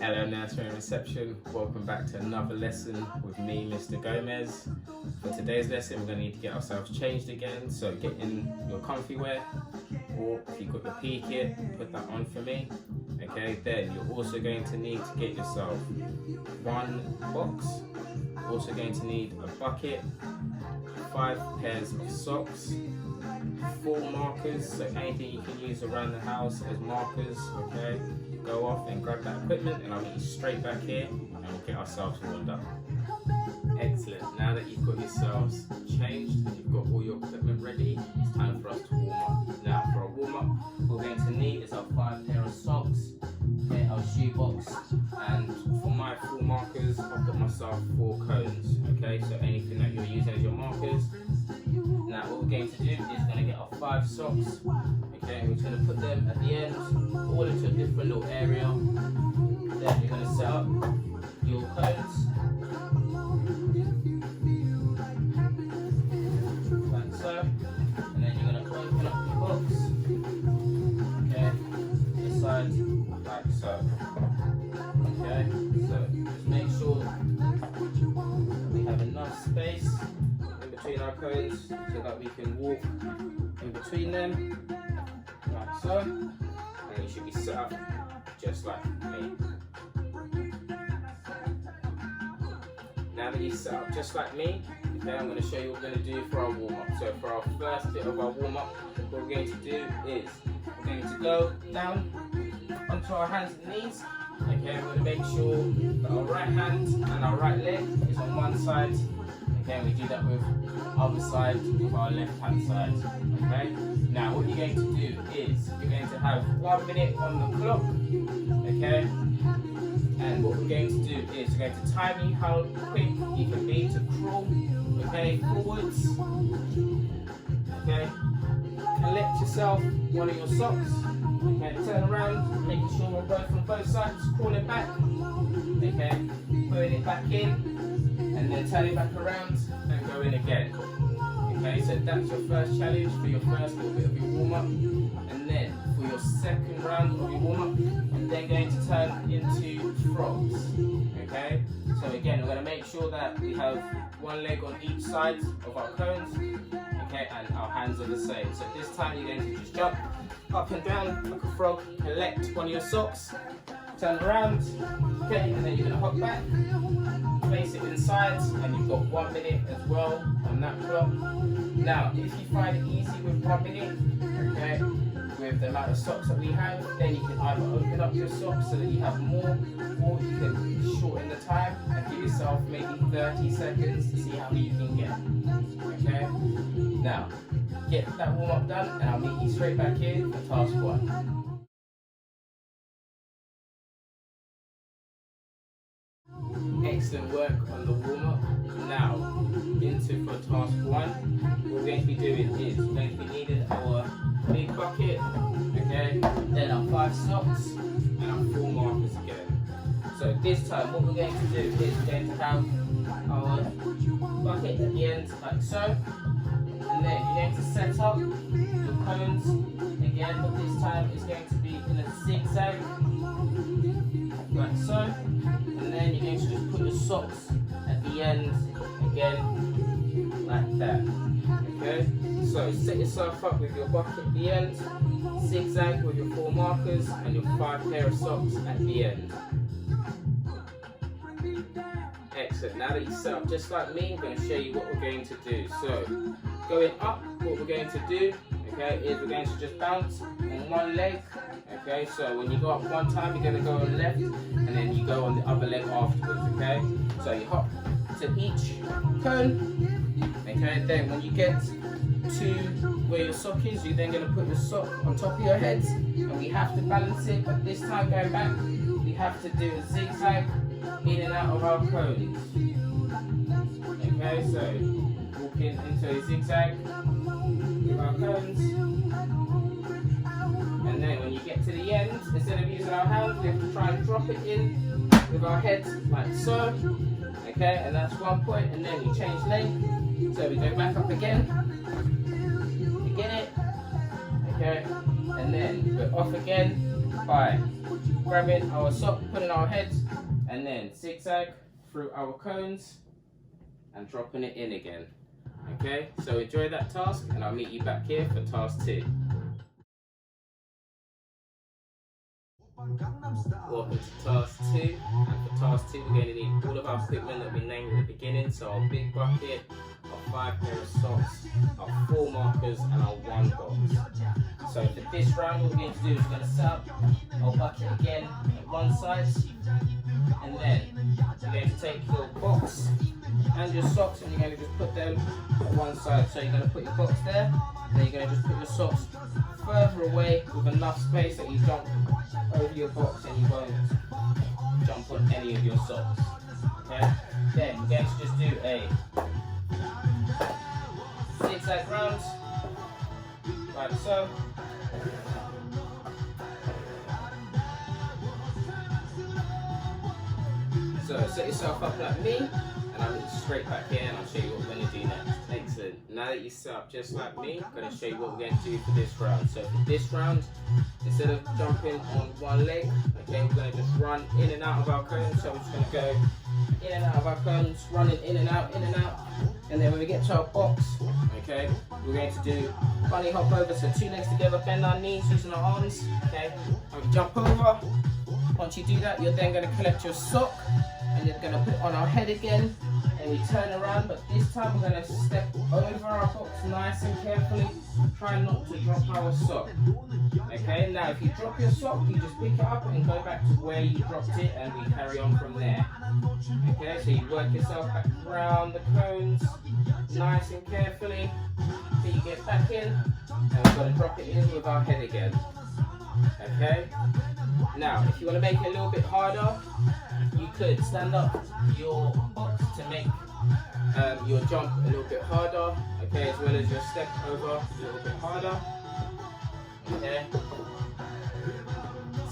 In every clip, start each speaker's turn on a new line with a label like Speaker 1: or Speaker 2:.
Speaker 1: Hello Nursery and Reception, welcome back to another lesson with me, Mr. Gomez. For today's lesson we're going to need to get ourselves changed again, so get in your comfy wear, or if you've got your PE kit, put that on for me. Okay, then you're also going to need to get yourself one box, also going to need a bucket, 5 pairs of socks, 4 markers, so anything you can use around the house as markers. Okay, go off and grab that equipment and I'll meet you straight back here and we'll get ourselves warmed up. Excellent, now that you've got yourselves changed and you've got all your equipment ready, it's time for us to warm up. Now for our warm up, what we're going to need is our 5 pair of socks, okay, our shoe box, and for my 4 markers I've got myself 4 cones. Okay, so anything that you're using as your markers. Now what we're going to do is going to get our 5 socks, okay, and we're going to put them at the end, all into a different little area. Then you're going to set up your cones, like so, and then you're going to open up your box, okay, this side, like so. Okay, so just make sure that we have enough space in between our cones so that we can walk in between them, like so, and you should be set up just like me. Now that you're set up just like me, okay, I'm going to show you what we're going to do for our warm-up. So for our first bit of our warm-up, what we're going to do is we're going to go down onto our hands and knees. Okay, we're going to make sure that our right hand and our right leg is on one side. Okay, we do that with other side of our left hand side. Okay, now what you're going to do is you're going to have 1 minute on the clock. Okay, and what we're going to do is we're going to time you how quick you can be to crawl. Okay, forwards. Okay, collect yourself one of your socks. Okay, turn around, making sure we're both on both sides, crawling back. Okay, putting it back in, and then turn it back around and go in again. Okay, so that's your first challenge for your first little bit of your warm up, and then for your second round of your warm up, I'm then going to turn into frogs. Okay, so again, we're going to make sure that we have one leg on each side of our cones. Okay, and our hands are the same. So this time you're going to just jump up and down like a frog, collect one of your socks, turn around, okay, and then you're going to hop back, place it inside, and you've got 1 minute as well on that clock. Now, if you find it easy with 1 minute, okay, with the amount of socks that we have, then you can either open up your socks so that you have more, or you can shorten the time and give yourself maybe 30 seconds to see how many you can get. Okay, now get that warm up done and I'll meet you straight back here for task 1. Excellent work on the warm up. Now into for task 1. What we're going to be doing is we're going to be needing our big bucket, okay, then our 5 socks and our 4 markers again. So this time what we're going to do is we're going to have our bucket at the end like so, and then you're going to set up your cones again, but this time it's going to be in a zigzag like so, and then you're going to just put your socks at the end again like that. Okay, so set yourself up with your bucket at the end, zigzag with your 4 markers and your 5 pair of socks at the end. Excellent, now that you're set up just like me, I'm going to show you what we're going to do. So going up, what we're going to do, okay, is we're going to just bounce on one leg. Okay, so when you go up one time, you're going to go on left, and then you go on the other leg afterwards. Okay, so you hop to each cone. Okay, then when you get to where your sock is, you're then going to put your sock on top of your head, and we have to balance it, but this time going back, we have to do a zigzag in and out of our cones. Okay, so walking into a zigzag with our cones, and then when you get to the end, instead of using our hands, we have to try and drop it in with our head like so. Okay, and that's 1 point, and then we change lane, so we go back up again, we get it, okay, and then we're off again, by grabbing our sock, putting our heads, and then zigzag through our cones and dropping it in again. Okay, so enjoy that task, and I'll meet you back here for task 2. Welcome to task 2, and for task 2 we're going to need all of our equipment that we named at the beginning. So our big bucket, our 5 pair of socks, our 4 markers, and our 1 box. So for this round what we're going to do is we're going to set up our bucket again at one side, and then you're going to take your box and your socks and you're going to just put them at one side. So you're going to put your box there, and then you're going to just put your socks further away with enough space that you jump over your box and you won't jump on any of your socks. Okay? Then we're going to just do a zigzag round, like so. So set yourself up like me, and I'm straight back here and I'll show you what we're going to do next. Excellent. Now that you're set up just like me, I'm going to show you what we're going to do for this round. So for this round, instead of jumping on one leg, okay, we're going to just run in and out of our cones. So we're just going to go in and out of our cones, running in and out, and then when we get to our box, okay, we're going to do bunny hop over. So 2 legs together, bend our knees using our arms, okay, and we jump over. Once you do that, you're then going to collect your sock, and you're going to put it on our head again, and we turn around, but this time we're going to step over our box nice and carefully, try not to drop our sock. Okay, now if you drop your sock, you just pick it up and go back to where you dropped it, and we carry on from there. Okay, so you work yourself back around the cones nice and carefully till you get back in, and we're going to drop it in with our head again. Okay, now if you want to make it a little bit harder, you could stand up your box to make your jump a little bit harder, okay, as well as your step over a little bit harder. Okay,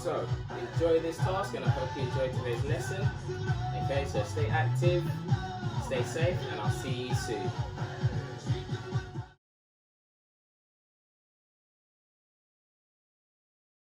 Speaker 1: so enjoy this task, and I hope you enjoyed today's lesson. Okay, so stay active, stay safe, and I'll see you soon.